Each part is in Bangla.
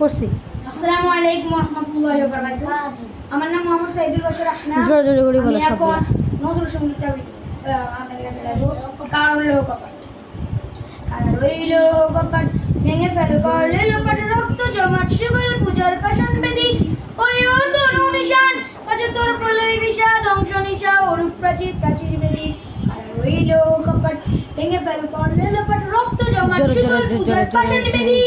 পড়ছি। আসসালামু আলাইকুম ওয়া রাহমাতুল্লাহি ওয়া বারাকাতুহু। আমার নাম মোহাম্মদ সাইদুল বাশর আহনা। জোরে জোরে করে বলো সব। নজরুল সঙ্গীত আবৃত্তি আপনাদের কাছে গাইবো। কার হইল কপাট, কার হইল কপাট, ভেঙে ফেল করলে লোপাট, রক্ত জমাট শিকল পূজার পাষাণ বেদী, ওরে ও তোর নিশান বাজে তোর প্রলয় বিষাদ, ধ্বংস নিশা অরূপ প্রাচীর প্রাচীর বেদী। কার হইল কপাট, ভেঙে ফেল করলে লোপাট, রক্ত জমাট শিকল পূজার পাষাণ বেদী,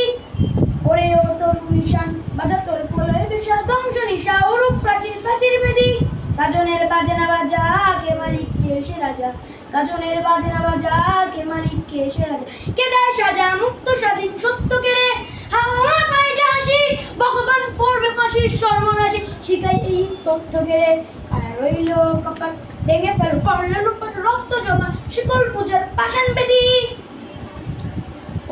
ওরে ও তোর নিশান বাজা তোর প্রলয় বিষাদ, ধ্বংস নিশা অরূপ প্রাচীর প্রাচীর বেদী। গাজনের বাজনা বাজা কে মালিক কে সে রাজা, গাজনের বাজনা বাজা কে মালিক কে সে রাজা, কে দেয় সাজা মুক্ত স্বাধীন সত্য কেড়ে, হাওয়া পায় হাসি ভগবান পড়বে ফাঁসি, সর্বনাশী শিখাই এই তথ্য কেড়ে। কার রইল কপাট, ভেঙে ফেল করলে লোপাট, রক্ত জমা শিকল পূজার পাষাণ বেদী,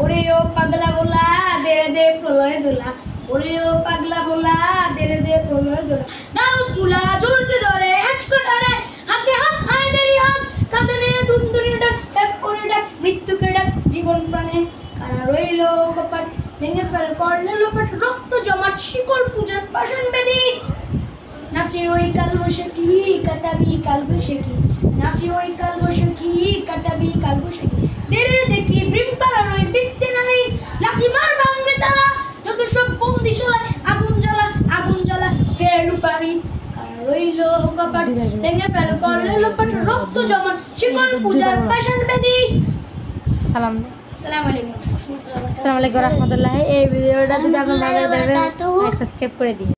ওরে ও পাগলা বলা দে দে প্রলয় দোলা, ওরে ও পাগলা বলা দে দে প্রলয় দোলা, দারুদ গুলা ঝুলছে ধরে হেঁচকটারে, হাতে হাত হায় দেরি হাত, কাঁধে নিয়ে দুন্দুরি ডাক, ডাক করে ডাক মৃত্যুকে ডাক জীবন প্রাণে। কারা রইল কপাট, ভেঙে ফেল করলে লোপাট, রক্ত জমাট শিকল পূজার পাষাণ বেদী। নাচে ওই কাল বৈশাখী কাটাবি কাল বৈশাখী, নাচে ওই কাল বৈশাখী কাটাবি কাল বৈশাখী, দেরে দেখি বৃমপালার ওই বৃত্তি নারী, লাথি মার ভাঙবে তালা যত সব বন্দিশালায়, আগুন জ্বালা ফের পারি। কার রইল কপাট, ভেঙে ফেল করলে লোপাট, রক্ত জমাট শিকল পূজার পাষাণ বেদী। সালাম। আসসালামু আলাইকুম। আসসালামু আলাইকুম রাহমাতুল্লাহ। এই ভিডিওটা যদি আপনার ভালো লাগে তাহলে সাবস্ক্রাইব করে দিন।